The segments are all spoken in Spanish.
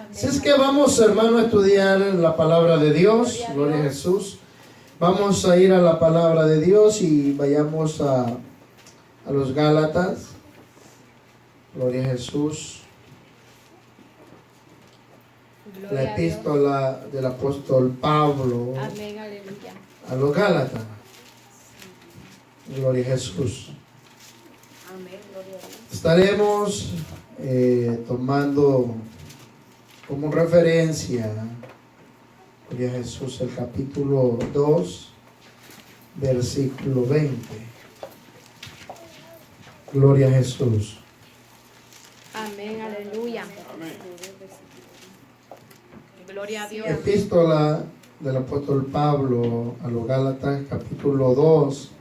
Así es que vamos, hermano, a estudiar la palabra de Dios. Gloria a Jesús. Vamos a ir a la palabra de Dios y vayamos a los Gálatas. Gloria a Jesús. La epístola del apóstol Pablo. Amén, aleluya. A los Gálatas. Gloria a Jesús. Amén, gloria a Dios. Estaremos tomando como referencia, gloria a Jesús, el capítulo 2, versículo 20. Gloria a Jesús. Amén, aleluya. Gloria a Dios. Epístola del apóstol Pablo a los Gálatas, capítulo 2,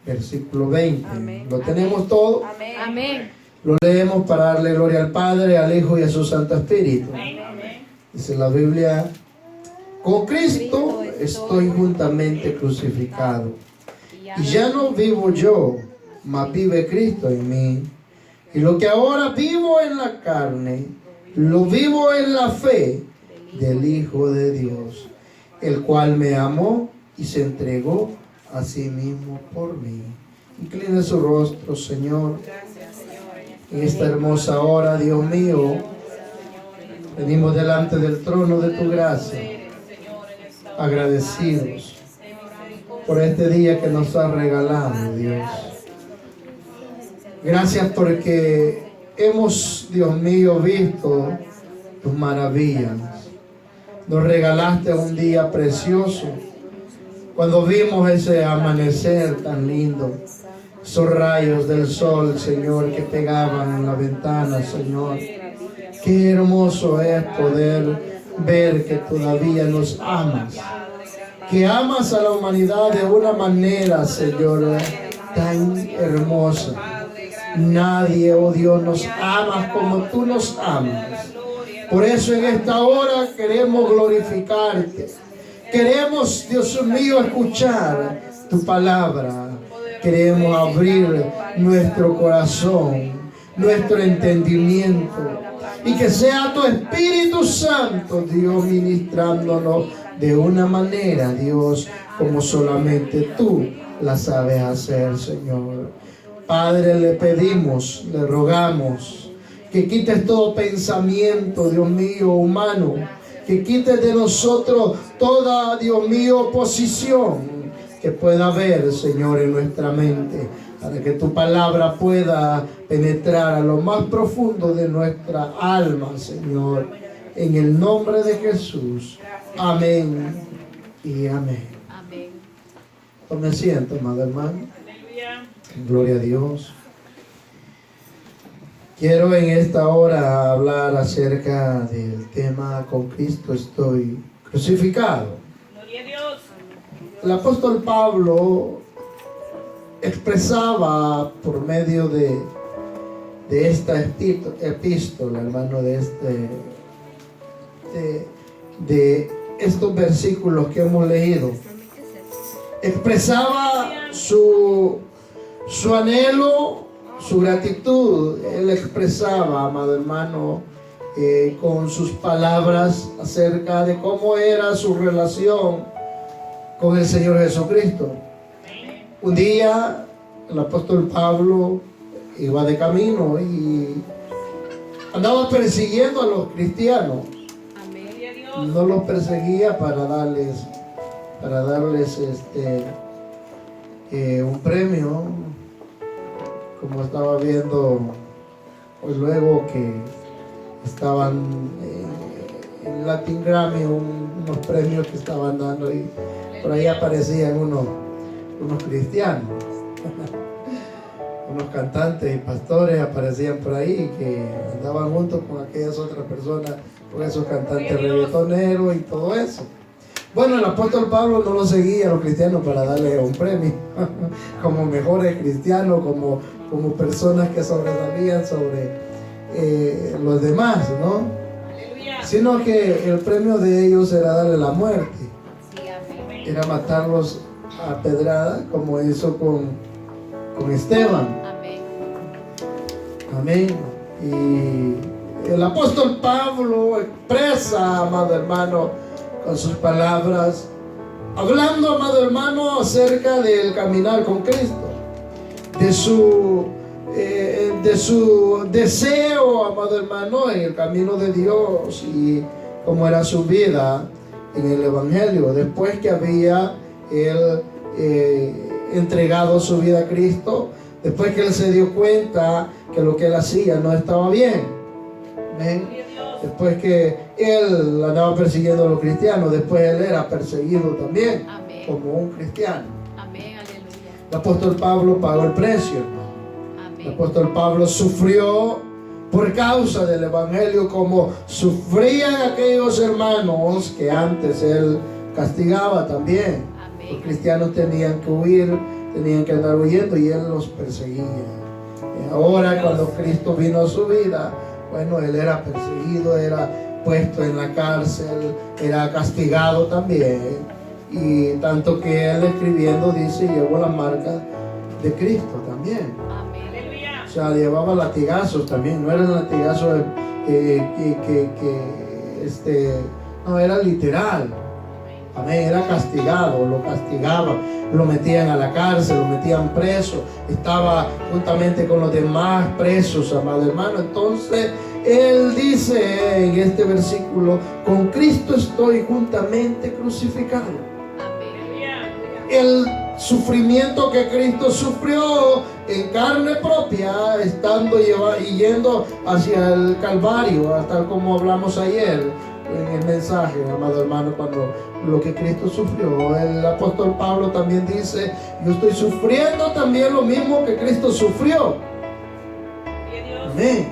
versículo 20. Amén. ¿Lo tenemos todo? Amén. Amén. Lo leemos para darle gloria al Padre, al Hijo y a su Santo Espíritu. Amén. Dice la Biblia: con Cristo estoy juntamente crucificado. Y ya no vivo yo, mas vive Cristo en mí. Y lo que ahora vivo en la carne, lo vivo en la fe del Hijo de Dios, el cual me amó y se entregó a sí mismo por mí. Incline su rostro, Señor. En esta hermosa hora, Dios mío, venimos delante del trono de tu gracia, agradecidos por este día que nos has regalado, Dios. Gracias porque hemos, Dios mío, visto tus maravillas. Nos regalaste un día precioso cuando vimos ese amanecer tan lindo, esos rayos del sol, Señor, que pegaban en la ventana, Señor. Qué hermoso es poder ver que todavía nos amas, que amas a la humanidad de una manera, Señor, tan hermosa. Nadie, oh Dios, nos ama como tú nos amas. Por eso en esta hora queremos glorificarte. Queremos, Dios mío, escuchar tu palabra. Queremos abrir nuestro corazón, nuestro entendimiento, y que sea tu Espíritu Santo, Dios, ministrándonos de una manera, Dios, como solamente tú la sabes hacer, Señor. Padre, le pedimos, le rogamos que quites todo pensamiento, Dios mío, humano, que quites de nosotros toda, Dios mío, oposición que pueda haber, Señor, en nuestra mente, para que tu palabra pueda penetrar a lo más profundo de nuestra alma, Señor, en el nombre de Jesús. Amén y amén. Amén. Tome asiento, amado hermano. Gloria a Dios. Quiero en esta hora hablar acerca del tema: con Cristo estoy crucificado. Gloria a Dios. El apóstol Pablo expresaba por medio de esta epístola, hermano, de estos versículos que hemos leído, expresaba su anhelo, su gratitud. Él expresaba, amado hermano, con sus palabras acerca de cómo era su relación con el Señor Jesucristo. Un día el apóstol Pablo iba de camino y andaba persiguiendo a los cristianos. Amén. No los perseguía para darles un premio, como estaba viendo, pues luego que estaban en Latin Grammy, unos premios que estaban dando, y por ahí aparecían unos cristianos, unos cantantes y pastores aparecían por ahí que andaban juntos con aquellas otras personas, con esos cantantes reggaetoneros y todo eso. Bueno, el apóstol Pablo no lo seguía a los cristianos para darle un premio como mejores cristianos, como personas que sobresalían sobre los demás, ¿no? Sino que el premio de ellos era darle la muerte, era matarlos a pedrada, como hizo con Esteban. Amén. Y el apóstol Pablo expresa, amado hermano, con sus palabras, hablando, amado hermano, acerca del caminar con Cristo, de su deseo, amado hermano, en el camino de Dios, y cómo era su vida en el Evangelio, después que había él entregado su vida a Cristo, después que él se dio cuenta que lo que él hacía no estaba bien. Amén. Después que él andaba persiguiendo a los cristianos, después él era perseguido también. Amén. Como un cristiano. Amén. Aleluya. El apóstol Pablo pagó el precio, hermano. Amén. El apóstol Pablo sufrió por causa del Evangelio, como sufrían aquellos hermanos que antes él castigaba también. Amén. Los cristianos tenían que huir, tenían que andar huyendo, y él los perseguía. Y ahora, cuando Cristo vino a su vida, bueno, él era perseguido, era puesto en la cárcel, era castigado también. Y tanto que él, escribiendo, dice, llevó la marca de Cristo también. Amén. O sea, llevaba latigazos también, no eran latigazos no, era literal. Amén, era castigado, lo castigaban, lo metían a la cárcel, lo metían preso, estaba juntamente con los demás presos, amado hermano. Entonces él dice en este versículo: con Cristo estoy juntamente crucificado. Amén. El sufrimiento que Cristo sufrió en carne propia, estando yendo hacia el Calvario, hasta como hablamos ayer en el mensaje, amado hermano, cuando lo que Cristo sufrió. El apóstol Pablo también dice: yo estoy sufriendo también lo mismo que Cristo sufrió. Amén.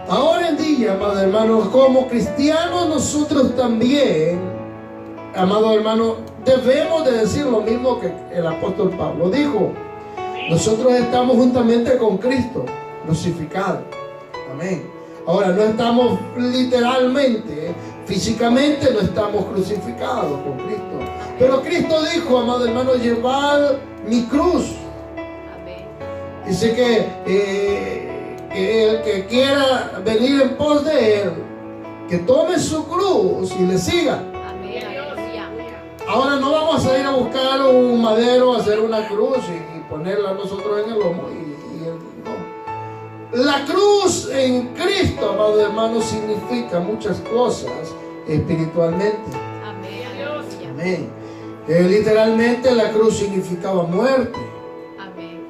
Ahora en día, amado hermano, como cristianos nosotros también, amado hermano, debemos de decir lo mismo que el apóstol Pablo dijo. Nosotros estamos juntamente con Cristo crucificado. Amén. Ahora, no estamos literalmente, físicamente no estamos crucificados con Cristo. Pero Cristo dijo, amado hermano, llevad mi cruz. Amén. Dice que el que quiera venir en pos de él, que tome su cruz y le siga. Amén. Ahora no vamos a ir a buscar un madero, hacer una cruz y ponerla nosotros en el lomo. No. La cruz en Cristo, amado hermano, significa muchas cosas espiritualmente. Amén. Amén. Literalmente la cruz significaba muerte. Amén.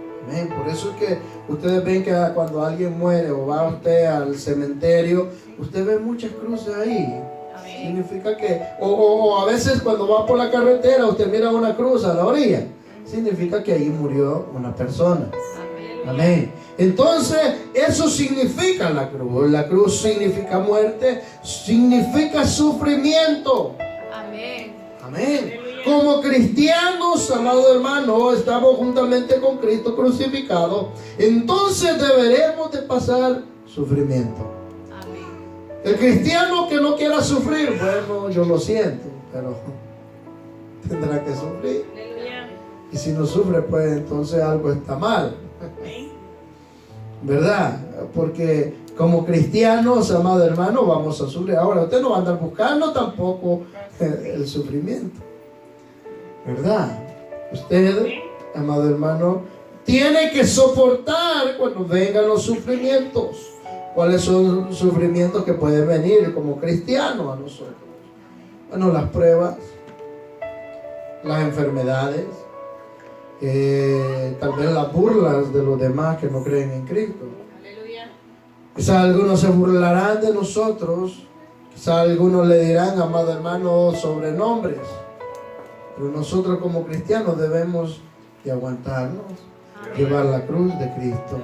Por eso es que ustedes ven que cuando alguien muere o va usted al cementerio, usted ve muchas cruces ahí. Amén. Significa que, o a veces cuando va por la carretera, usted mira una cruz a la orilla. Significa que ahí murió una persona. Amén. Amén. Entonces, eso significa la cruz. La cruz significa muerte, significa sufrimiento. Amén. Amén. Como cristianos, amado hermano, estamos juntamente con Cristo crucificado. Entonces deberemos de pasar sufrimiento. Amén. El cristiano que no quiera sufrir, bueno, yo lo siento, pero tendrá que sufrir. Y si no sufre, pues entonces algo está mal. ¿Verdad? Porque como cristianos, amado hermano, vamos a sufrir. Ahora, usted no va a andar buscando tampoco el sufrimiento. ¿Verdad? Usted, amado hermano, tiene que soportar cuando vengan los sufrimientos. ¿Cuáles son los sufrimientos que pueden venir como cristianos a nosotros? Bueno, las pruebas, las enfermedades, tal vez las burlas de los demás que no creen en Cristo. Quizás algunos se burlarán de nosotros, quizás algunos le dirán, amado hermano, sobrenombres, pero nosotros como cristianos debemos de aguantarnos, llevar la cruz de Cristo.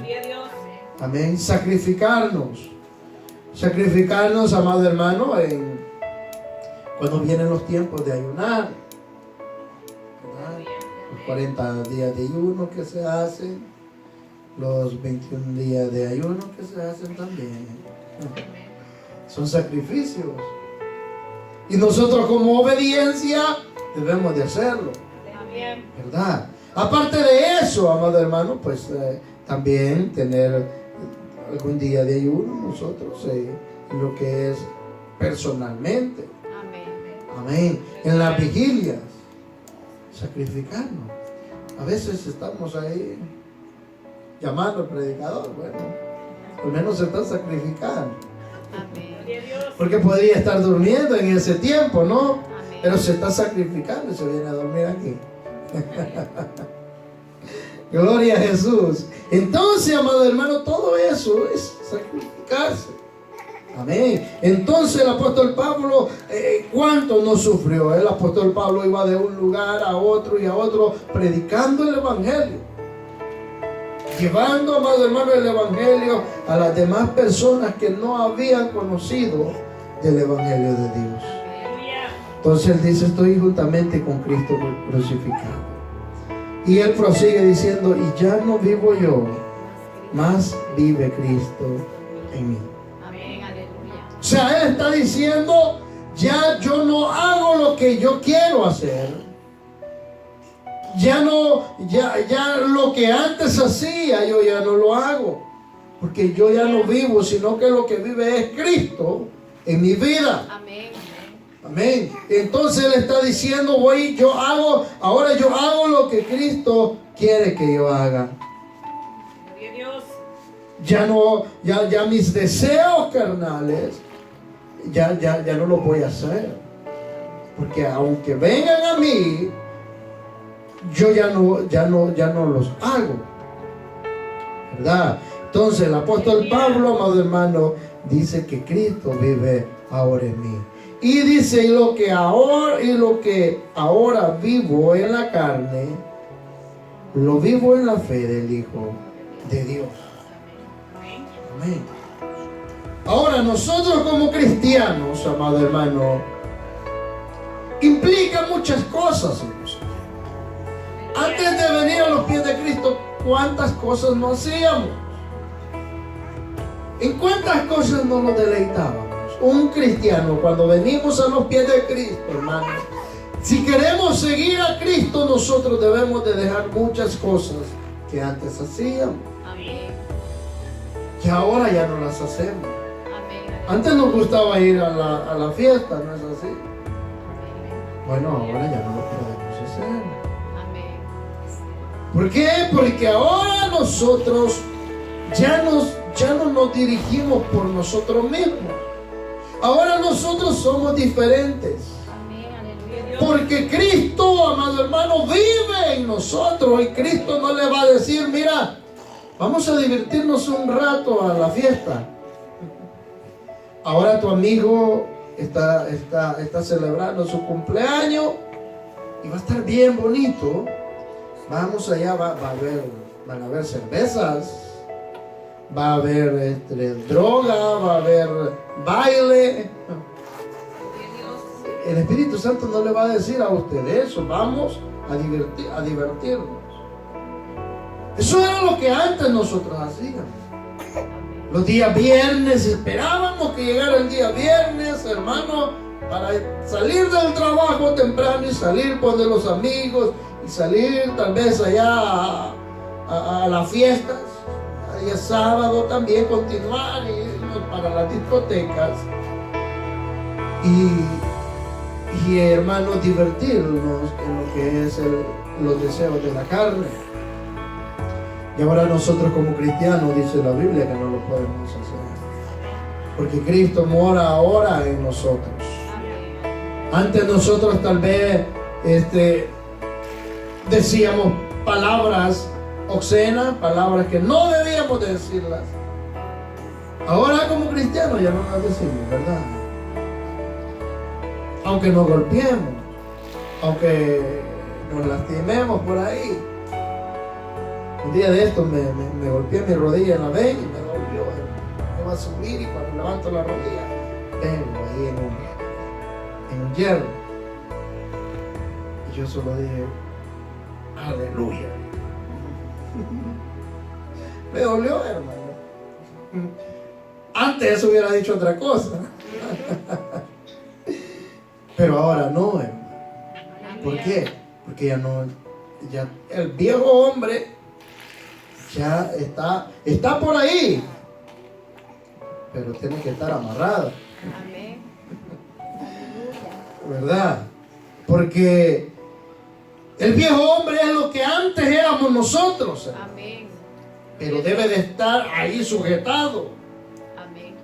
Amén. Sacrificarnos, amado hermano, cuando vienen los tiempos de ayunar, ¿verdad? Los 40 días de ayuno que se hacen, los 21 días de ayuno que se hacen también. Son sacrificios. Y nosotros como obediencia debemos de hacerlo. ¿Verdad? Aparte de eso, amado hermano, pues también tener algún día de ayuno nosotros, lo que es personalmente. Amén. En las vigilias, sacrificarnos. A veces estamos ahí llamando al predicador, bueno, al menos se está sacrificando. Porque podría estar durmiendo en ese tiempo, ¿no? Pero se está sacrificando y se viene a dormir aquí. Gloria a Jesús. Entonces, amado hermano, todo eso es sacrificarse. Amén. Entonces el apóstol Pablo, ¿cuánto no sufrió? El apóstol Pablo iba de un lugar a otro y a otro predicando el evangelio, llevando, amado hermano, el evangelio a las demás personas que no habían conocido del evangelio de Dios. Entonces él dice, estoy juntamente con Cristo crucificado. Y él prosigue diciendo, y ya no vivo yo, mas vive Cristo en mí. O sea, él está diciendo, ya yo no hago lo que yo quiero hacer. Ya lo que antes hacía, yo ya no lo hago. Porque yo ya no vivo, sino que lo que vive es Cristo en mi vida. Amén. Amén. Entonces él está diciendo, ahora yo hago lo que Cristo quiere que yo haga. Ya mis deseos carnales, ya no los voy a hacer. Porque aunque vengan a mí, yo ya no los hago. ¿Verdad? Entonces el apóstol Pablo, amado hermano, dice que Cristo vive ahora en mí. Y dice, y lo que ahora vivo en la carne, lo vivo en la fe del Hijo de Dios. Amén. Ahora nosotros como cristianos, amado hermano, implica muchas cosas en nosotros. Antes de venir a los pies de Cristo, ¿cuántas cosas no hacíamos? ¿En cuántas cosas no nos deleitábamos? Un cristiano, cuando venimos a los pies de Cristo, hermano, si queremos seguir a Cristo, nosotros debemos de dejar muchas cosas que antes hacíamos. Amén. Que ahora ya no las hacemos. Amén. Antes nos gustaba ir a la fiesta, ¿no es así? Amén. Bueno, ahora ya no lo podemos hacer. Amén. ¿Por qué? Porque ahora nosotros ya no nos dirigimos por nosotros mismos. Ahora nosotros somos diferentes. Porque Cristo, amado hermano, vive en nosotros. Y Cristo no le va a decir, mira, vamos a divertirnos un rato a la fiesta. Ahora tu amigo está celebrando su cumpleaños y va a estar bien bonito. Vamos allá, van a haber cervezas, va a haber droga, va a haber baile. El Espíritu Santo no le va a decir a usted eso. Vamos a divertirnos. Eso era lo que antes nosotros hacíamos. Los días viernes, esperábamos que llegara el día viernes, hermano, para salir del trabajo temprano y salir por de los amigos y salir tal vez allá a las fiestas. Día sábado también continuar y irnos para las discotecas y hermanos, divertirnos en lo que es los deseos de la carne. Y ahora nosotros como cristianos, dice la Biblia, que no lo podemos hacer, porque Cristo mora ahora en nosotros. Antes nosotros tal vez decíamos, palabras obscenas, palabras que no debíamos de decirlas. Ahora como cristianos ya no las decimos, ¿verdad? Aunque nos golpeemos, aunque nos lastimemos por ahí. Un día de estos me golpeé mi rodilla en la vena y me dolió. Me va a subir y cuando levanto la rodilla, vengo ahí en un hierro. Y yo solo dije, aleluya. Me dolió, hermano. Antes eso hubiera dicho otra cosa. Pero ahora no, hermano. ¿Por qué? Porque ya el viejo hombre ya está por ahí, pero tiene que estar amarrado. Amén. ¿Verdad? Porque el viejo hombre es lo que antes éramos nosotros. Amén. Pero debe de estar ahí sujetado. Amén.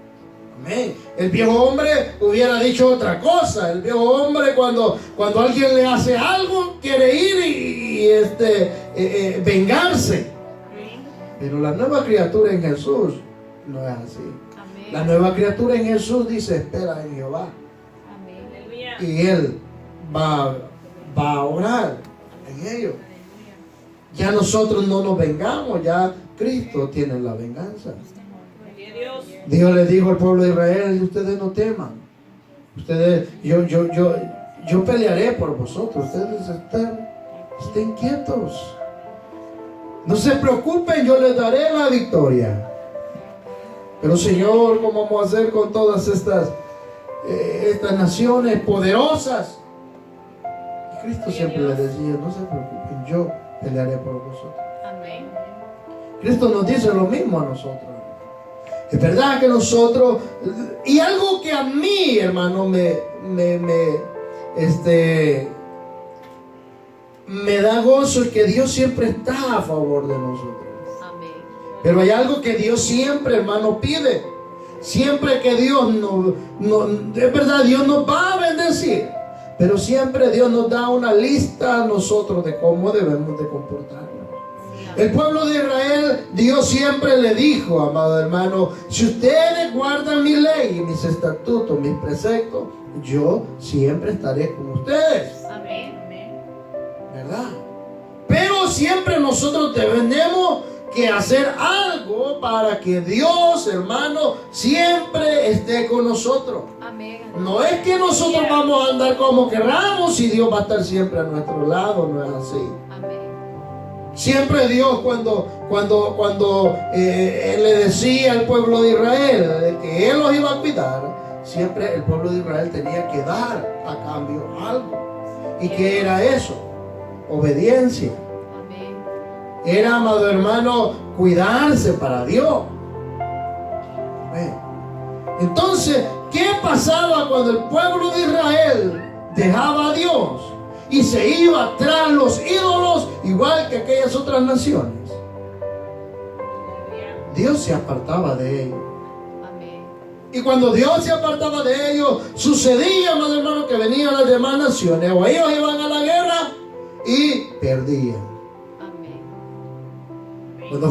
Amén. El viejo hombre hubiera dicho otra cosa. El viejo hombre cuando alguien le hace algo quiere ir y vengarse. Amén. Pero la nueva criatura en Jesús no es así. Amén. La nueva criatura en Jesús dice, espera en Jehová. Amén. Y Él va a orar en ello. Ya nosotros no nos vengamos, ya Cristo tiene la venganza. Dios le dijo al pueblo de Israel, ustedes no teman. Ustedes, yo pelearé por vosotros. Ustedes estén quietos. No se preocupen, yo les daré la victoria. Pero Señor, ¿cómo vamos a hacer con todas estas naciones poderosas? Y Cristo siempre les decía, no se preocupen, yo pelearé por vosotros. Amén. Cristo nos dice lo mismo a nosotros. Es verdad que nosotros, y algo que a mí, hermano, me da gozo, es que Dios siempre está a favor de nosotros. Amén. Pero hay algo que Dios siempre, hermano, pide. Siempre que Dios es verdad, Dios nos va a bendecir. Pero siempre Dios nos da una lista a nosotros de cómo debemos de comportarnos. El pueblo de Israel, Dios siempre le dijo, amado hermano, si ustedes guardan mi ley, mis estatutos, mis preceptos, yo siempre estaré con ustedes. Amén. ¿Verdad? Pero siempre nosotros tenemos que hacer algo para que Dios, hermano, siempre esté con nosotros. Amén. No es que nosotros vamos a andar como queramos y Dios va a estar siempre a nuestro lado, no es así. Amén. Siempre Dios cuando Él le decía al pueblo de Israel de que Él los iba a cuidar, siempre el pueblo de Israel tenía que dar a cambio algo. ¿Y qué era eso? Obediencia. Amén. Era, amado hermano, cuidarse para Dios. Amén. Entonces, ¿qué pasaba cuando el pueblo de Israel dejaba a Dios y se iba tras los ídolos, igual que aquellas otras naciones? Dios se apartaba de ellos. Amén. Y cuando Dios se apartaba de ellos, sucedía, amado hermano, que venían las demás naciones, o ellos iban a la guerra y perdían. Amén. Cuando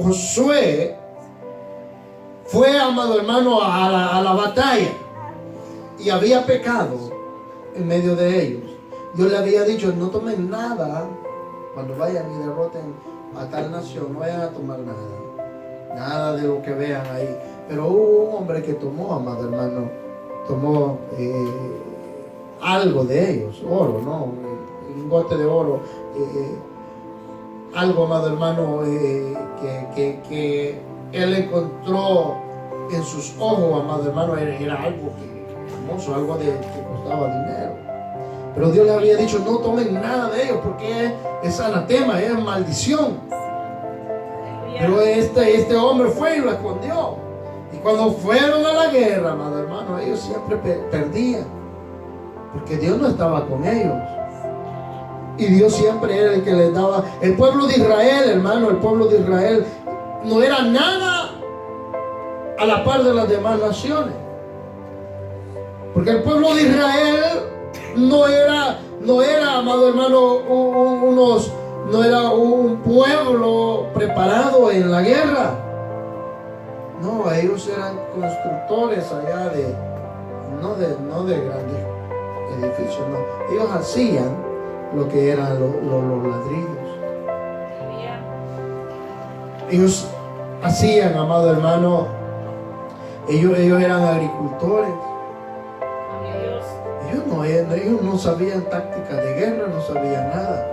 Josué fue, amado hermano, a la batalla y había pecado en medio de ellos, Dios le había dicho, no tomen nada cuando vayan y derroten a tal nación, no vayan a tomar nada de lo que vean ahí. Pero hubo un hombre que tomó, amado hermano, tomó algo de ellos, oro, ¿no? Un lingote de oro, algo, amado hermano, que él encontró en sus ojos, amado hermano, era algo hermoso, algo que costaba dinero. Pero Dios le había dicho, no tomen nada de ellos porque es anatema, es maldición. Pero este hombre fue y lo escondió. Y cuando fueron a la guerra, amado hermano, ellos siempre perdían, porque Dios no estaba con ellos. Y Dios siempre era el que les daba. El pueblo de Israel, hermano, el pueblo de Israel no era nada a la par de las demás naciones. Porque el pueblo de Israel no era, amado hermano, no era un pueblo preparado en la guerra. No, ellos eran constructores allá no de grandes edificios, no. Ellos hacían lo que eran los ladrillos. Ellos hacían, amado hermano, ellos eran agricultores. Ellos no sabían tácticas de guerra, no sabían nada.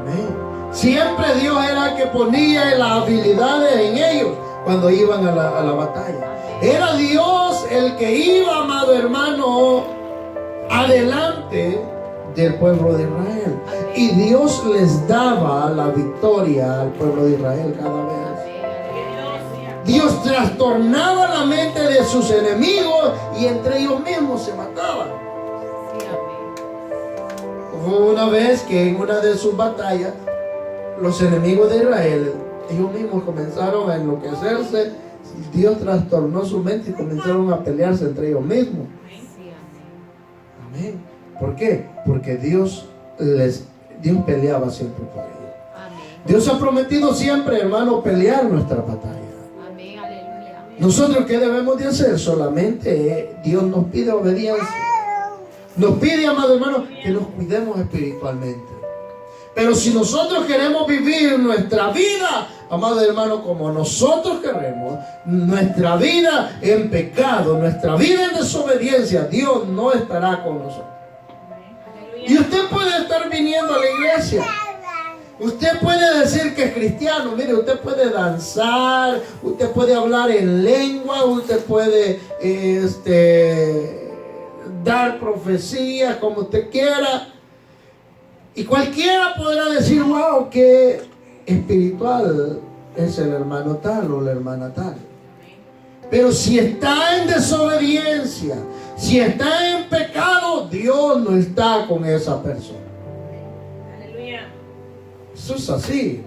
Amén. Siempre Dios era el que ponía las habilidades en ellos cuando iban a la batalla. Era Dios el que iba, amado hermano, adelante del pueblo de Israel. Y Dios les daba la victoria al pueblo de Israel cada vez. Dios trastornaba la mente de sus enemigos y entre ellos mismos se mataban. Hubo una vez que en una de sus batallas los enemigos de Israel, ellos mismos comenzaron a enloquecerse. Dios trastornó su mente y comenzaron a pelearse entre ellos mismos. Amén. ¿Por qué? Porque Dios peleaba siempre por ellos. Dios ha prometido siempre, hermano, pelear nuestra batalla. Nosotros, ¿qué debemos de hacer? Solamente Dios nos pide obediencia. Nos pide, amado hermano, que nos cuidemos espiritualmente. Pero si nosotros queremos vivir nuestra vida, amado hermano, como nosotros queremos, nuestra vida en pecado, nuestra vida en desobediencia, Dios no estará con nosotros. Y usted puede estar viniendo a la iglesia. Usted puede decir que es cristiano. Mire, usted puede danzar, usted puede hablar en lengua, usted puede dar profecías como usted quiera. Y cualquiera podrá decir, wow, qué espiritual es el hermano tal o la hermana tal. Pero si está en desobediencia, si está en pecado, Dios no está con esa persona. Eso es así.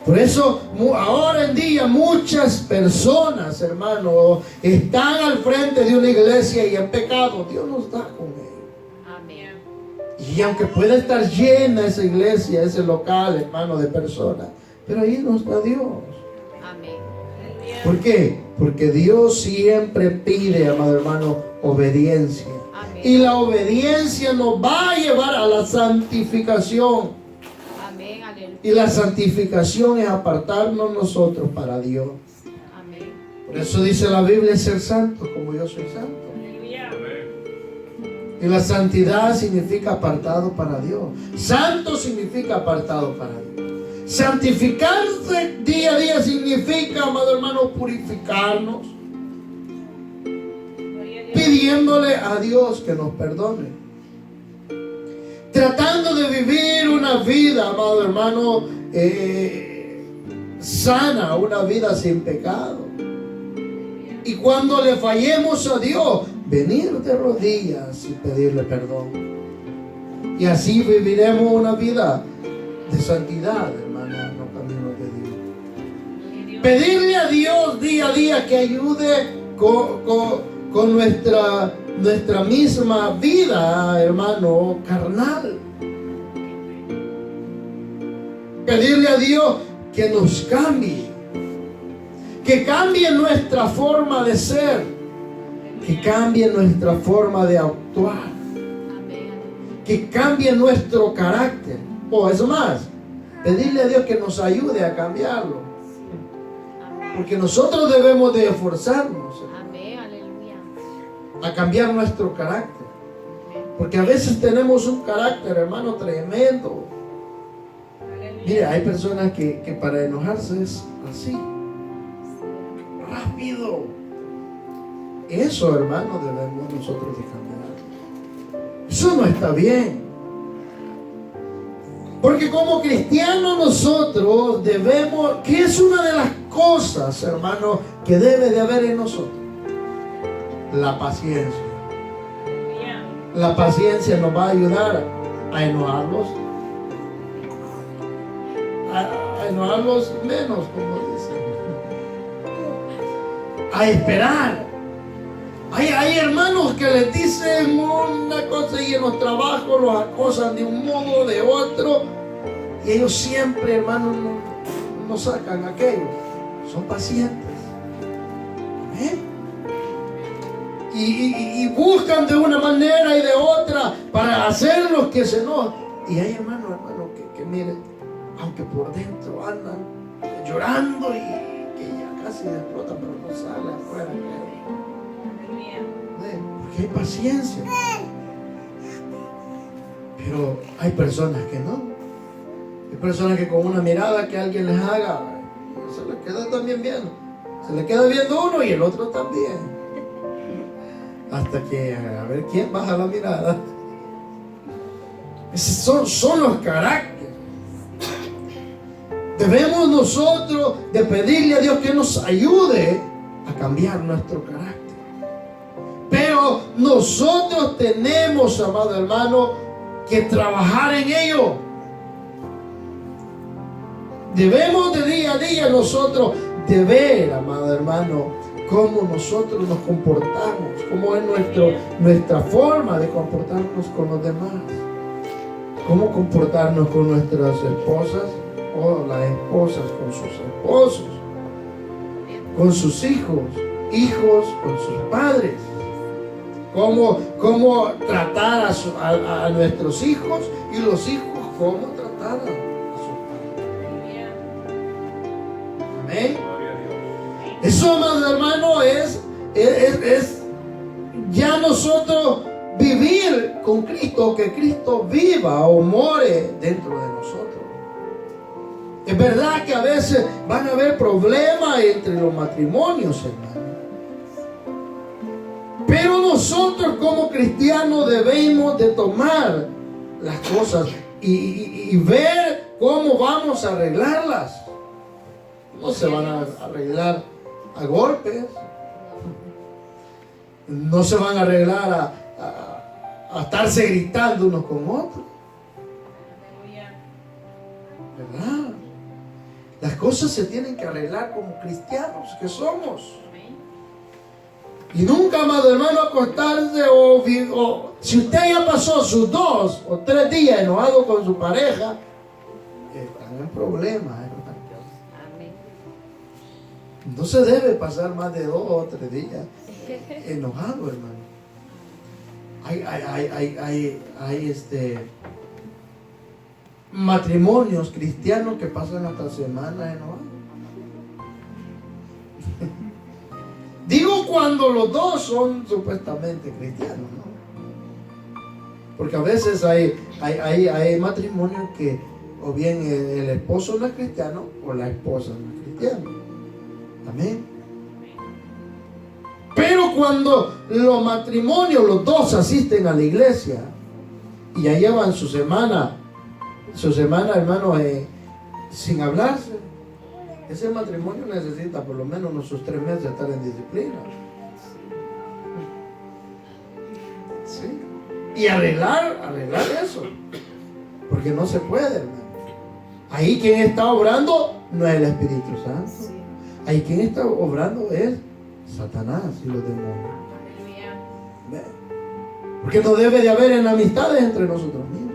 Por eso ahora en día muchas personas, hermano, están al frente de una iglesia y en pecado. Dios no está con ellos. Amén. Y aunque pueda estar llena esa iglesia, ese local, hermano, de personas, pero ahí no está Dios. Amén. ¿Por qué? Porque Dios siempre pide, amado hermano, obediencia. Amén. Y la obediencia nos va a llevar a la santificación. Amén. Aleluya. Y la santificación es apartarnos nosotros para Dios. Amén. Por eso dice la Biblia, ser santo como yo soy santo. Y la santidad significa apartado para Dios. Santo significa apartado para Dios. Santificarse día a día significa, amado hermano, purificarnos, pidiéndole a Dios que nos perdone, tratando de vivir una vida, amado hermano, sana, una vida sin pecado. Y cuando le fallemos a Dios, venir de rodillas y pedirle perdón. Y así viviremos una vida de santidad, hermano, en los caminos de Dios. Pedirle a Dios día a día que ayude con nuestra misma vida, hermano, carnal. Pedirle a Dios que nos cambie, que cambie nuestra forma de ser, que cambie nuestra forma de actuar, que cambie nuestro carácter. O es más, pedirle a Dios que nos ayude a cambiarlo, porque nosotros debemos de esforzarnos a cambiar nuestro carácter, porque a veces tenemos un carácter, hermano, tremendo. Mire, hay personas que para enojarse es así, rápido. Eso, hermano, debemos nosotros de cambiar. Eso no está bien. Porque como cristianos nosotros debemos, que es una de las cosas, hermano, que debe de haber en nosotros, la paciencia. La paciencia nos va a ayudar a enojarlos, a enojarlos menos, como dicen, a esperar. Hay hermanos que les dicen una cosa y en los trabajos los acosan de un modo o de otro. Y ellos siempre, hermanos, no sacan aquello. Son pacientes. ¿Eh? Y buscan de una manera y de otra para hacerlos que se enojen. Y hay hermanos que miren, aunque por dentro andan llorando y que ya casi explotan, pero no sale afuera. Porque hay paciencia. Pero hay personas que no. Hay personas que con una mirada que alguien les haga, se les queda también viendo. Se les queda viendo uno y el otro también. Hasta que a ver quién baja la mirada. Esos son los caracteres. Debemos nosotros de pedirle a Dios que nos ayude a cambiar nuestro carácter. Pero nosotros tenemos, amado hermano, que trabajar en ello. Debemos de día a día nosotros de ver, amado hermano, cómo nosotros nos comportamos, cómo es nuestra forma de comportarnos con los demás, cómo comportarnos con nuestras esposas o las esposas con sus esposos, con sus hijos con sus padres, cómo tratar a nuestros hijos y los hijos cómo tratar a sus padres. Amén. Eso, amado hermano, es ya nosotros vivir con Cristo, que Cristo viva o more dentro de nosotros. Es verdad que a veces van a haber problemas entre los matrimonios, hermano. Pero nosotros como cristianos debemos de tomar las cosas y ver cómo vamos a arreglarlas. No se van a arreglar a golpes, no se van a arreglar a estarse gritando unos con otros, ¿verdad? Las cosas se tienen que arreglar como cristianos que somos. Y nunca, amado hermano, acostarse o si usted ya pasó sus 2 o 3 días enojado con su pareja, están en problemas. No se debe pasar más de 2 o 3 días enojado, hermano. Hay matrimonios cristianos que pasan hasta semanas enojados. Digo cuando los dos son supuestamente cristianos, ¿no? Porque a veces hay matrimonios que o bien el esposo no es cristiano o la esposa no es cristiana. Amén. Pero cuando los matrimonios, los dos asisten a la iglesia y ya llevan su semana, hermano, sin hablarse, ese matrimonio necesita por lo menos unos 3 meses de estar en disciplina. ¿Sí? Y arreglar eso, porque no se puede, hermano. Ahí quien está obrando no es el Espíritu Santo. Ahí quien está obrando es Satanás y los demonios. Porque no debe de haber enemistades entre nosotros mismos.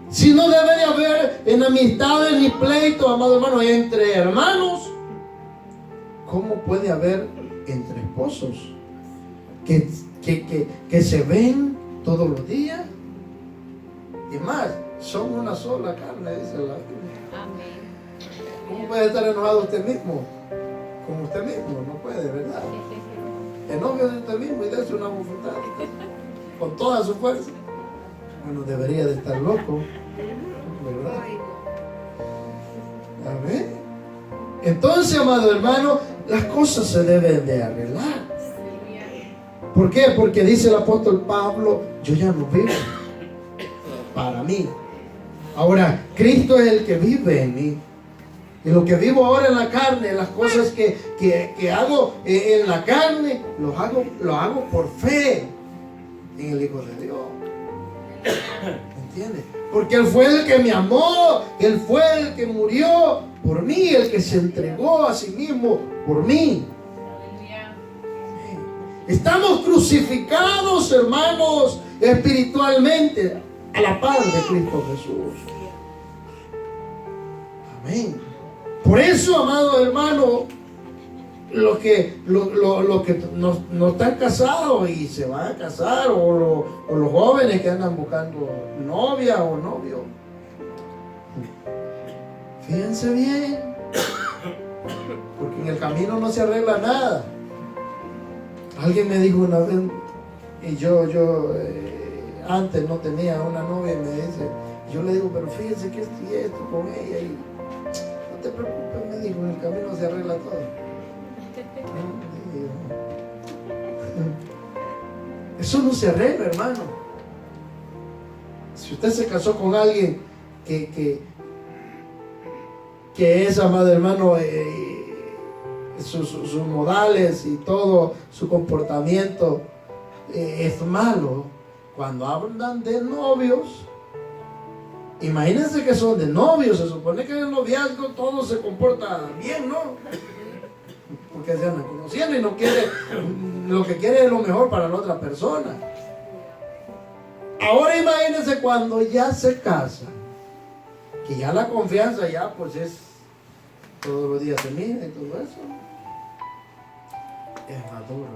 Si no debe de haber enemistades ni pleitos, amado hermano, entre hermanos, ¿cómo puede haber entre esposos que se ven todos los días? Y más, son una sola carne, dice la Biblia. ¿Cómo puede estar enojado usted mismo? Como usted mismo, no puede, ¿verdad? Enójese usted mismo y dése una bofetada con toda su fuerza. Bueno, debería de estar loco, ¿verdad? Amén. Entonces, amado hermano, las cosas se deben de arreglar. ¿Por qué? Porque dice el apóstol Pablo, yo ya no vivo para mí. Ahora, Cristo es el que vive en mí. Y lo que vivo ahora en la carne, las cosas que hago en la carne, lo hago por fe en el Hijo de Dios. ¿Entiendes? Porque Él fue el que me amó, Él fue el que murió por mí, el que se entregó a sí mismo por mí. Estamos crucificados, hermanos, espiritualmente, a la par de Cristo Jesús. Amén. Por eso, amado hermano, los que no están casados y se van a casar, o los jóvenes que andan buscando novia o novio, fíjense bien, porque en el camino no se arregla nada. Alguien me dijo una vez, y yo antes no tenía una novia, y me dice, yo le digo, pero fíjense que esto y esto con ella, y no te preocupes, me dijo, en el camino se arregla todo. Eso no se arregla, hermano. Si usted se casó con alguien que es, amado hermano, sus modales y todo su comportamiento es malo, cuando hablan de novios, imagínense que son de novios, se supone que en el noviazgo todo se comporta bien, ¿no? Porque se andan conociendo y no quiere, lo que quiere es lo mejor para la otra persona. Ahora imagínense cuando ya se casan, que ya la confianza ya pues es todos los días se mira y todo eso. Es maduro.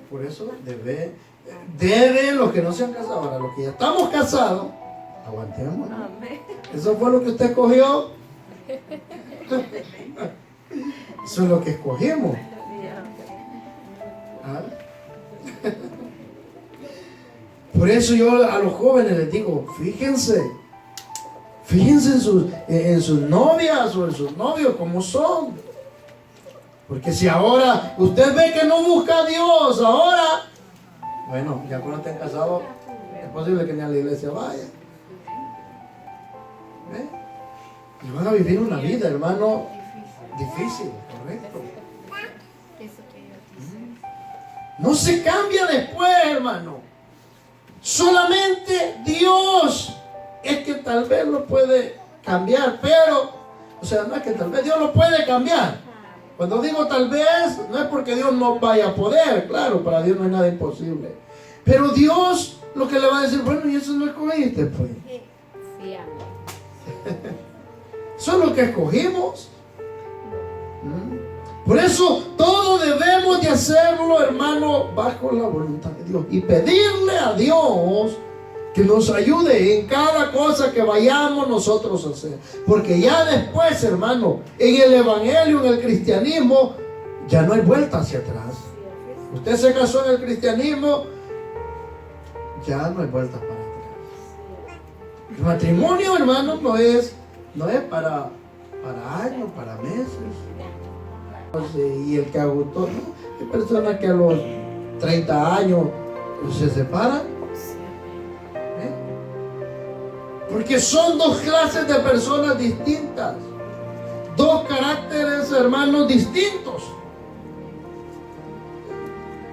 Por eso debe los que no se han casado, ahora los que ya estamos casados, aguantemos. Eso fue lo que usted escogió. Eso es lo que escogimos. ¿Ah? Por eso yo a los jóvenes les digo, fíjense en sus novias o en sus novios como son. Porque si ahora usted ve que no busca a Dios, ahora, bueno, ya cuando estén casados, es posible que ni a la iglesia vaya. ¿Ve? Y van a vivir una vida, hermano, difícil, correcto. No se cambia después, hermano. Solamente Dios es que tal vez lo puede cambiar, pero, o sea, no es que tal vez Dios lo puede cambiar. Cuando digo tal vez, no es porque Dios no vaya a poder, claro, para Dios no hay nada imposible. Pero Dios lo que le va a decir, bueno, y eso no escogiste, pues. Sí, amén. Eso es lo que escogimos. Por eso todo debemos de hacerlo, hermano, bajo la voluntad de Dios. Y pedirle a Dios que nos ayude en cada cosa que vayamos nosotros a hacer. Porque ya después, hermano, en el evangelio, en el cristianismo, ya no hay vuelta hacia atrás. Usted se casó en el cristianismo, ya no hay vuelta para atrás. El matrimonio, hermano, no es para años, para meses. Y el que agotó, ¿no? Hay personas que a los 30 años se separan. Porque son dos clases de personas distintas. Dos caracteres, hermanos, distintos.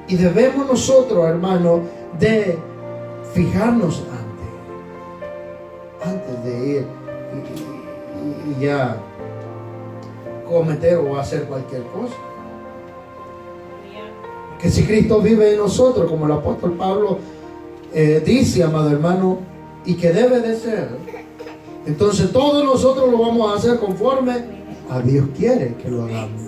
Y debemos nosotros, hermanos, de fijarnos antes de ir y ya cometer o hacer cualquier cosa. Que si Cristo vive en nosotros, como el apóstol Pablo dice, amado hermano, y que debe de ser, entonces todos nosotros lo vamos a hacer conforme a Dios quiere que lo hagamos.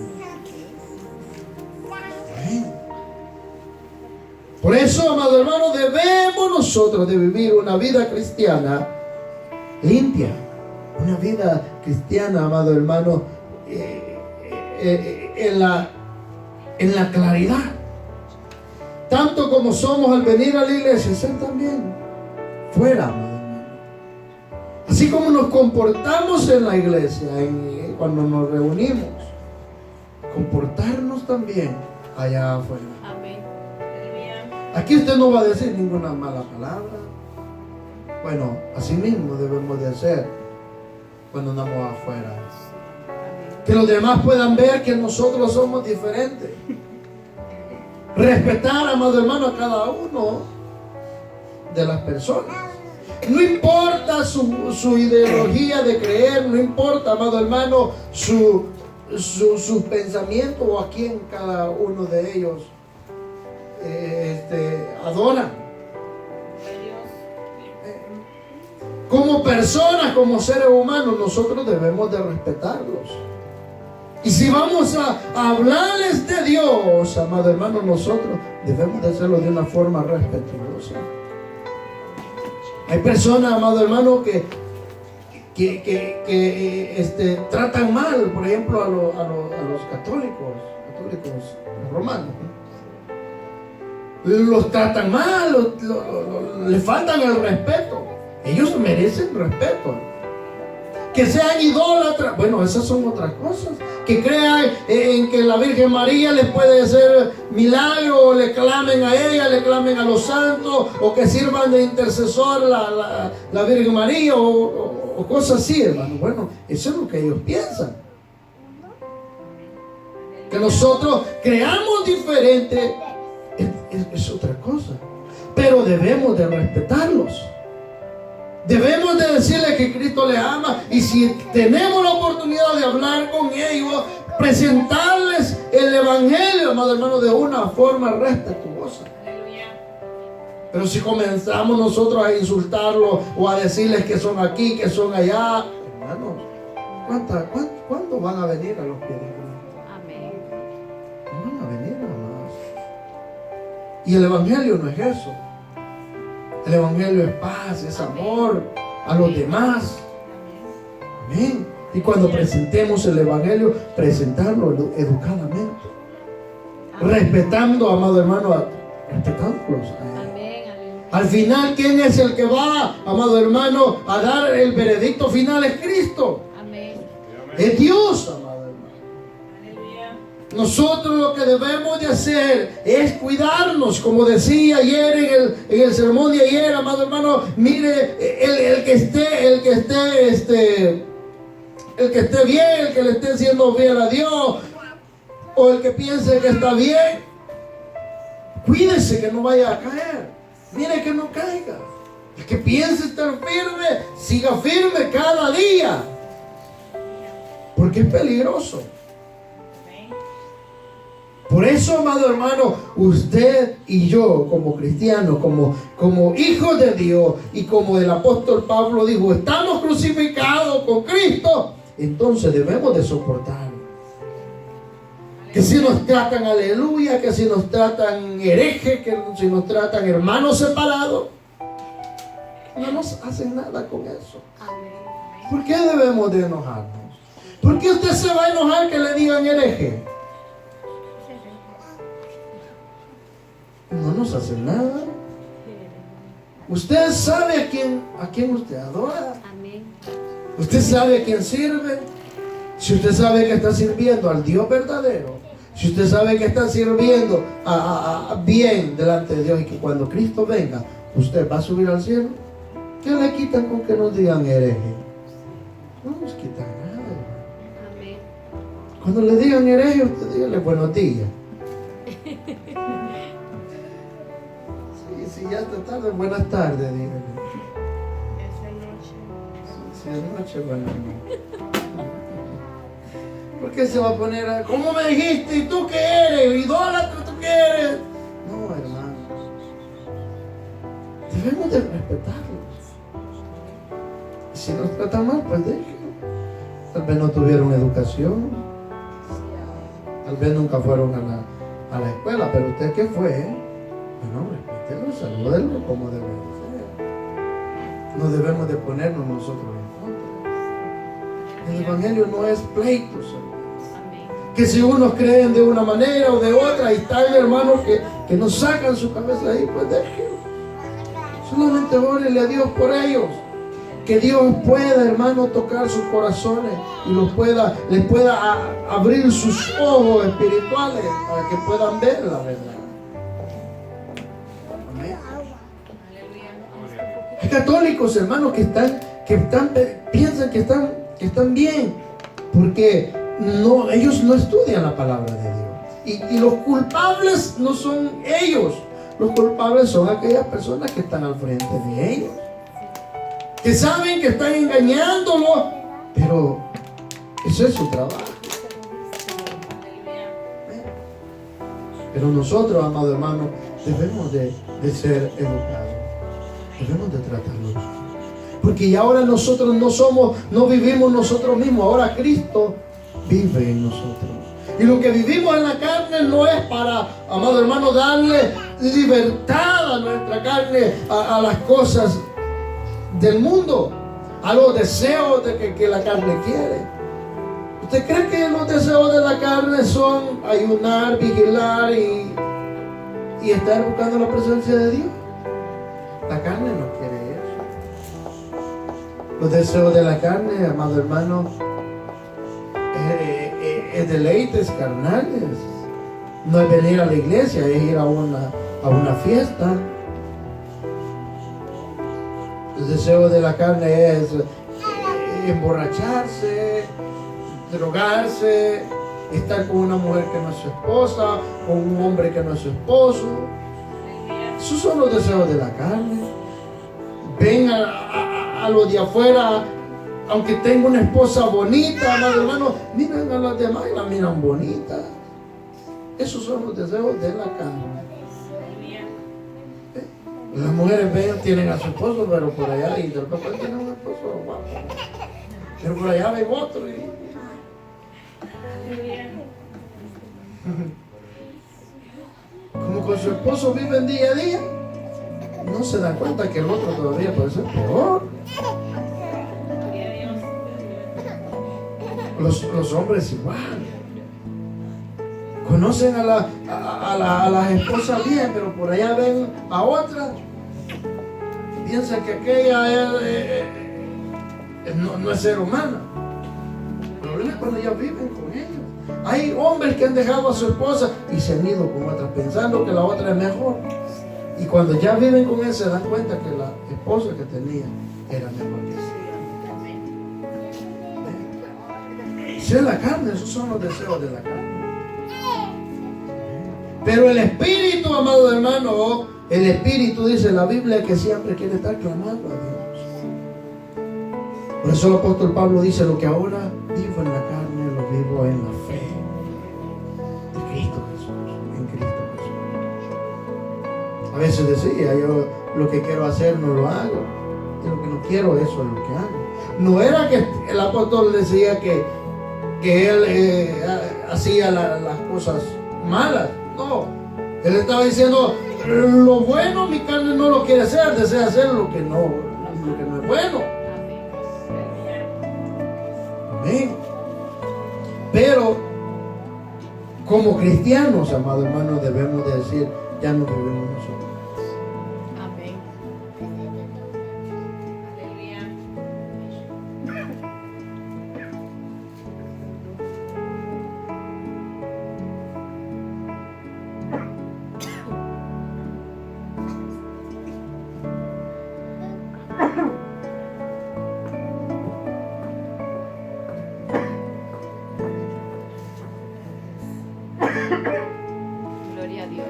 Por eso, amado hermano, debemos nosotros de vivir una vida cristiana limpia, una vida cristiana, amado hermano, en la claridad. Tanto como somos al venir a la iglesia, ser también fuera, amado hermano. Así como nos comportamos en la iglesia, cuando nos reunimos, comportarnos también allá afuera. Amén. Aquí usted no va a decir ninguna mala palabra. Bueno, así mismo debemos de hacer cuando andamos afuera. Que los demás puedan ver que nosotros somos diferentes. Respetar, amado hermano, a cada uno de las personas. No importa su ideología de creer, no importa, amado hermano, su sus pensamientos o a quién cada uno de ellos adoran. Como personas, como seres humanos, nosotros debemos de respetarlos. Y si vamos a hablarles de Dios, amado hermano, nosotros debemos de hacerlo de una forma respetuosa. Hay personas, amado hermano, que tratan mal, por ejemplo, a los católicos romanos. Los tratan mal, le faltan el respeto. Ellos merecen respeto. Que sean idólatras, bueno, esas son otras cosas. Que crean en que la Virgen María les puede hacer milagros, o le clamen a ella, le clamen a los santos, o que sirvan de intercesor la Virgen María, o cosas así, hermano. Bueno, eso es lo que ellos piensan. Que nosotros creamos diferente es otra cosa. Pero debemos de respetarlos. Debemos de decirles que Cristo les ama, y si tenemos la oportunidad de hablar con ellos, presentarles el Evangelio, amado hermano, de una forma respetuosa. Pero si comenzamos nosotros a insultarlos o a decirles que son aquí, que son allá, hermanos, ¿cuándo van a venir a los pies de Cristo? Amén. No van a venir nada más. Y el Evangelio no es eso. El Evangelio es paz, es amor a los demás. Amén. Y cuando presentemos el Evangelio, presentarlo educadamente. Respetando, amado hermano, respetándolos a él. Al final, ¿quién es el que va, amado hermano, a dar el veredicto final? Es Cristo. Amén. Es Dios, amado hermano. Nosotros lo que debemos de hacer es cuidarnos, como decía ayer en el sermón de ayer, amado hermano. Mire, el que esté bien, el que le esté haciendo bien a Dios, o el que piense que está bien, cuídese que no vaya a caer. Mire que no caiga. El que piense estar firme, siga firme cada día, porque es peligroso. Por eso, amado hermano, usted y yo, como cristianos, como hijos de Dios, y como el apóstol Pablo dijo, estamos crucificados con Cristo, entonces debemos de soportar. Que si nos tratan aleluya, que si nos tratan herejes, que si nos tratan hermanos separados, no nos hacen nada con eso. ¿Por qué debemos de enojarnos? ¿Por qué usted se va a enojar que le digan hereje? No nos hacen nada. Usted sabe a quién usted adora. Amén. Usted sabe a quién sirve. Si usted sabe que está sirviendo al Dios verdadero, si usted sabe que está sirviendo bien delante de Dios, y que cuando Cristo venga, usted va a subir al cielo, ¿qué le quitan con que nos digan hereje? No nos quitan nada. Amén. Cuando le digan hereje, usted dígale buenos días. Si ya está tarde, buenas tardes, dígale. Si es noche, buenas noches. ¿Por qué se va a poner a, ¿cómo me dijiste? ¿Y tú qué eres? ¿Idólatra tú qué eres? No, hermano. Debemos de respetarlos. Y si nos tratan mal, pues déjenlo. Tal vez no tuvieron educación. Tal vez nunca fueron a la escuela. Pero usted, ¿qué fue? Bueno, respétenlo, salúdenlo como debe ser. No debemos de ponernos nosotros en contra. El Evangelio no es pleitos, hermano. Que si unos creen de una manera o de otra, y están hermanos que nos sacan su cabeza ahí, pues déjenlo. Solamente órele a Dios por ellos. Que Dios pueda, hermano, tocar sus corazones y les pueda abrir sus ojos espirituales para que puedan ver la verdad. Amén. Hay católicos, hermanos, que piensan que están bien, porque ellos no estudian la palabra de Dios. Y los culpables no son ellos. Los culpables son aquellas personas que están al frente de ellos, que saben que están engañándolos, pero ese es su trabajo. Pero nosotros, amado hermano, debemos de ser educados. Debemos de tratarlos. Porque ya ahora nosotros no vivimos nosotros mismos. Ahora Cristo vive en nosotros. Y lo que vivimos en la carne no es para, amado hermano, darle libertad a nuestra carne, a las cosas del mundo, a los deseos que la carne quiere. ¿Usted cree que los deseos de la carne son ayunar, vigilar y estar buscando la presencia de Dios? La carne no quiere eso. Los deseos de la carne, amado hermano, es deleites carnales. No es venir a la iglesia, es ir a una fiesta. El deseo de la carne es emborracharse, drogarse, estar con una mujer que no es su esposa, con un hombre que no es su esposo. Esos son los deseos de la carne. Ven a los de afuera, aunque tenga una esposa bonita, amado hermano, miran a las demás y la miran bonita. Esos son los deseos de la carne. Las mujeres ven, tienen a su esposo, pero por allá, y del papá tiene un esposo guapo. Pero por allá ven otro. Como con su esposo viven día a día, no se dan cuenta que el otro todavía puede ser peor. Los hombres igual. Conocen a las esposas bien, pero por allá ven a otra. Piensan que aquella no es ser humana. El problema es cuando ellas viven con ellos. Hay hombres que han dejado a su esposa y se han ido con otra, pensando que la otra es mejor. Y cuando ya viven con él, se dan cuenta que la esposa que tenía era mejor que sí. Esa es la carne, esos son los deseos de la carne. Pero el espíritu, amado hermano, el espíritu dice la Biblia que siempre quiere estar clamando a Dios. Por eso el apóstol Pablo dice: lo que ahora vivo en la carne, lo vivo en la fe de Cristo Jesús, en Cristo Jesús. A veces decía, yo lo que quiero hacer no lo hago, y lo que no quiero, eso es lo que hago. No era que el apóstol decía que él hacía las cosas malas. No, él estaba diciendo: lo bueno mi carne no lo quiere hacer, desea hacer lo que no es bueno. Amén. Pero como cristianos, amado hermano, debemos de decir: ya no vivimos nosotros. Amén. Gloria a Dios.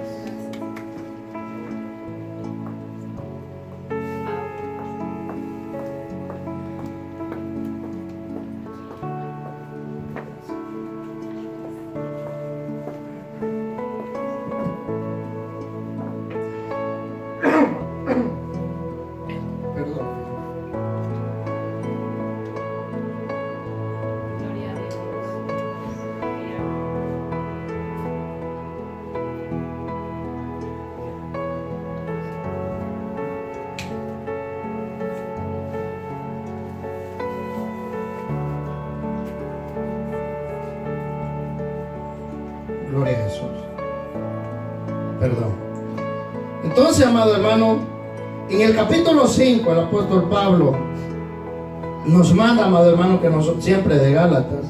Perdón. Gloria a Dios. Gloria a Jesús. Perdón. Entonces, amado hermano, en el capítulo 5, el apóstol Pablo nos manda, amado hermano, que nosotros, siempre de Gálatas,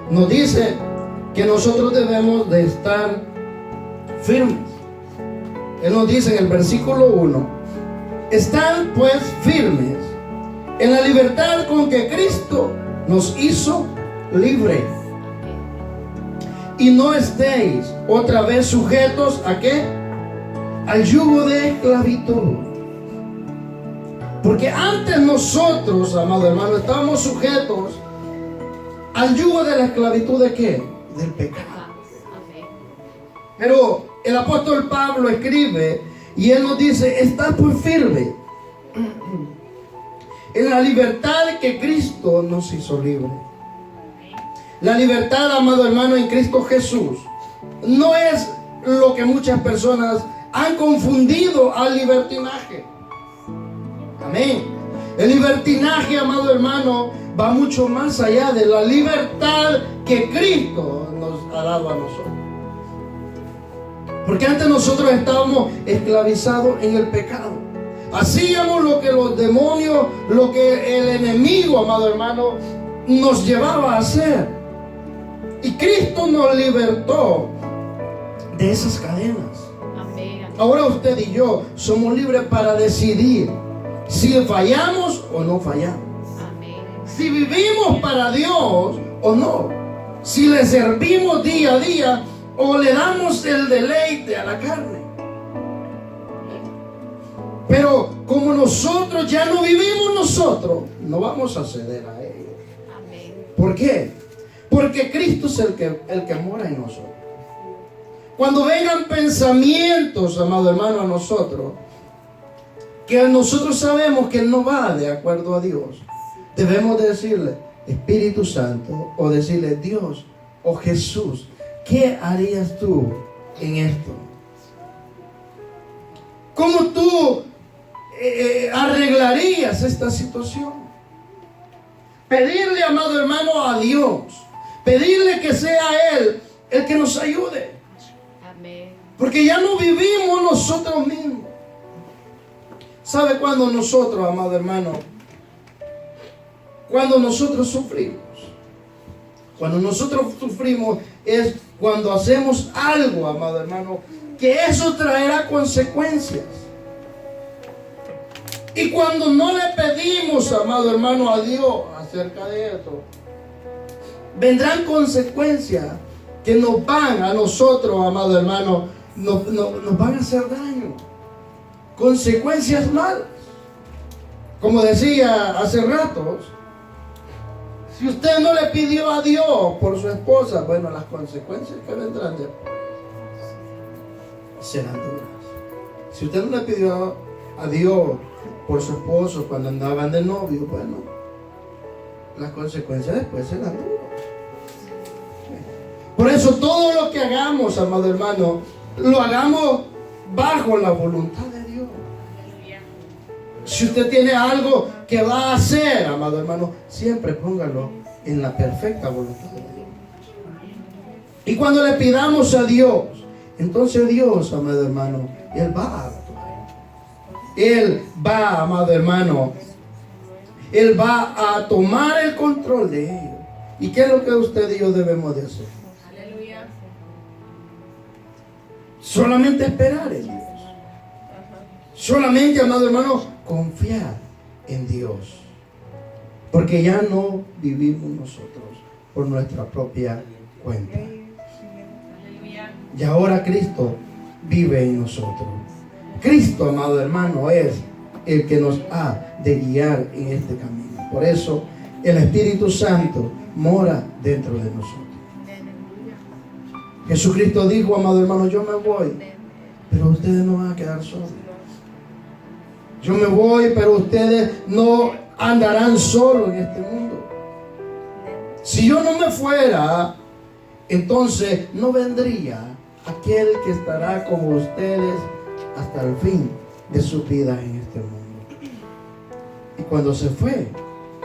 nos dice que nosotros debemos de estar firmes. Él nos dice en el versículo 1: están pues firmes en la libertad con que Cristo nos hizo libres. Y no estéis otra vez sujetos ¿a qué? Al yugo de esclavitud. Porque antes nosotros, amado hermano, estábamos sujetos al yugo de la esclavitud ¿de qué? Del pecado. Amén. Pero el apóstol Pablo escribe y él nos dice: está pues firme en la libertad que Cristo nos hizo libre. La libertad, amado hermano, en Cristo Jesús no es lo que muchas personas han confundido al libertinaje. Amén. El libertinaje, amado hermano, va mucho más allá de la libertad que Cristo nos ha dado a nosotros. Porque antes nosotros estábamos esclavizados en el pecado. Hacíamos lo que los demonios, lo que el enemigo, amado hermano, nos llevaba a hacer. Y Cristo nos libertó de esas cadenas. Amén. Ahora usted y yo somos libres para decidir si fallamos o no fallamos. Amén. Si vivimos para Dios o no. Si le servimos día a día o le damos el deleite a la carne. Pero como nosotros ya no vivimos nosotros, no vamos a ceder a ello. Amén. ¿Por qué? Porque Cristo es el que mora en nosotros. Cuando vengan pensamientos, amado hermano, a nosotros, que nosotros sabemos que no va de acuerdo a Dios, debemos de decirle: Espíritu Santo, o decirle: Dios o Jesús, ¿qué harías tú en esto? ¿Cómo tú arreglarías esta situación? Pedirle, amado hermano, a Dios, pedirle que sea Él el que nos ayude. Amén. Porque ya no vivimos nosotros mismos. ¿Sabe cuándo nosotros, amado hermano? Cuando nosotros sufrimos. Cuando nosotros sufrimos es cuando hacemos algo, amado hermano, que eso traerá consecuencias. Y cuando no le pedimos, amado hermano, a Dios acerca de eso, vendrán consecuencias que nos van a nosotros, amado hermano, nos van a hacer daño. Consecuencias malas. Como decía hace rato, si usted no le pidió a Dios por su esposa, bueno, las consecuencias que vendrán después serán duras. Si usted no le pidió a Dios por su esposo cuando andaban de novio, bueno, las consecuencias después serán duras. Por eso todo lo que hagamos, amado hermano, lo hagamos bajo la voluntad de Dios. Si usted tiene algo que va a hacer, amado hermano, siempre póngalo en la perfecta voluntad de Dios. Y cuando le pidamos a Dios, entonces Dios, amado hermano, Él va a actuar. Él va, amado hermano, Él va a tomar el control de ello. ¿Y qué es lo que usted y yo debemos de hacer? Aleluya. Solamente esperar en Dios. Solamente, amado hermano, confiar en Dios. Porque ya no vivimos nosotros por nuestra propia cuenta. Aleluya. Y ahora Cristo vive en nosotros. Cristo, amado hermano, es el que nos ha de guiar en este camino. Por eso el Espíritu Santo mora dentro de nosotros. Jesucristo dijo, amado hermano: yo me voy, pero ustedes no van a quedar solos. Yo me voy, pero ustedes no andarán solos en este mundo. Si yo no me fuera, entonces no vendría aquel que estará con ustedes hasta el fin de su vida en este mundo. Y cuando se fue,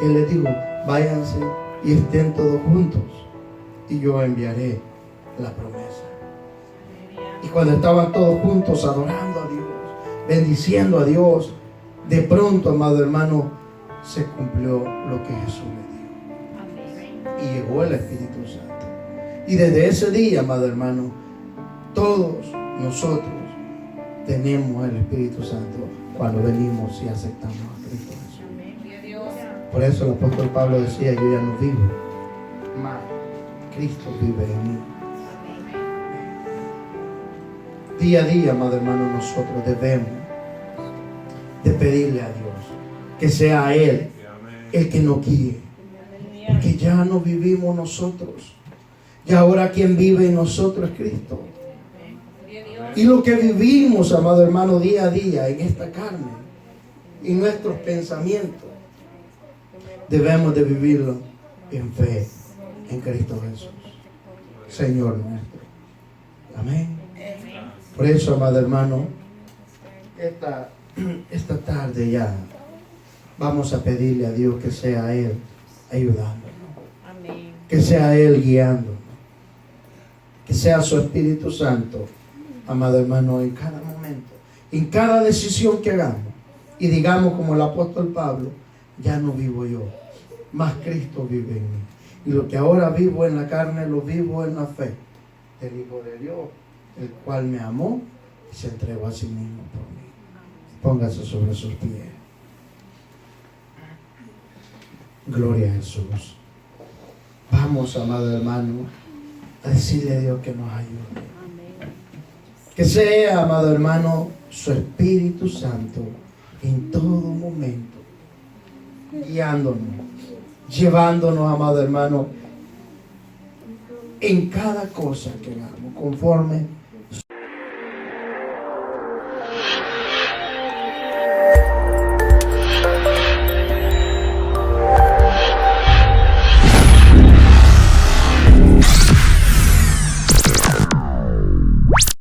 Él les dijo: váyanse y estén todos juntos, y yo enviaré la promesa. Y cuando estaban todos juntos adorando a Dios, bendiciendo a Dios, de pronto, amado hermano, se cumplió lo que Jesús le dijo. Amén. Y llegó el Espíritu Santo. Y desde ese día, amado hermano, todos nosotros tenemos el Espíritu Santo cuando venimos y aceptamos a Cristo Jesús. Amén. Por eso el apóstol Pablo decía: yo ya no vivo, mas Cristo vive en mí. Día a día, amado hermano, nosotros debemos de pedirle a Dios que sea Él el que nos guíe. Porque ya no vivimos nosotros. Y ahora quien vive en nosotros es Cristo. Y lo que vivimos, amado hermano, día a día en esta carne, en nuestros pensamientos, debemos de vivirlo en fe en Cristo Jesús, Señor nuestro. Amén. Por eso, amado hermano, esta tarde ya vamos a pedirle a Dios que sea Él ayudándonos, Amén. que sea Él guiándonos, que sea su Espíritu Santo, amado hermano, en cada momento, en cada decisión que hagamos, y digamos como el apóstol Pablo: ya no vivo yo, mas Cristo vive en mí, y lo que ahora vivo en la carne lo vivo en la fe del Hijo de Dios, el cual me amó y se entregó a sí mismo por mí. Póngase sobre sus pies. Gloria a Jesús. Vamos, amado hermano, a decirle a Dios que nos ayude. Que sea, amado hermano, su Espíritu Santo en todo momento, guiándonos, llevándonos, amado hermano, en cada cosa que hagamos, conforme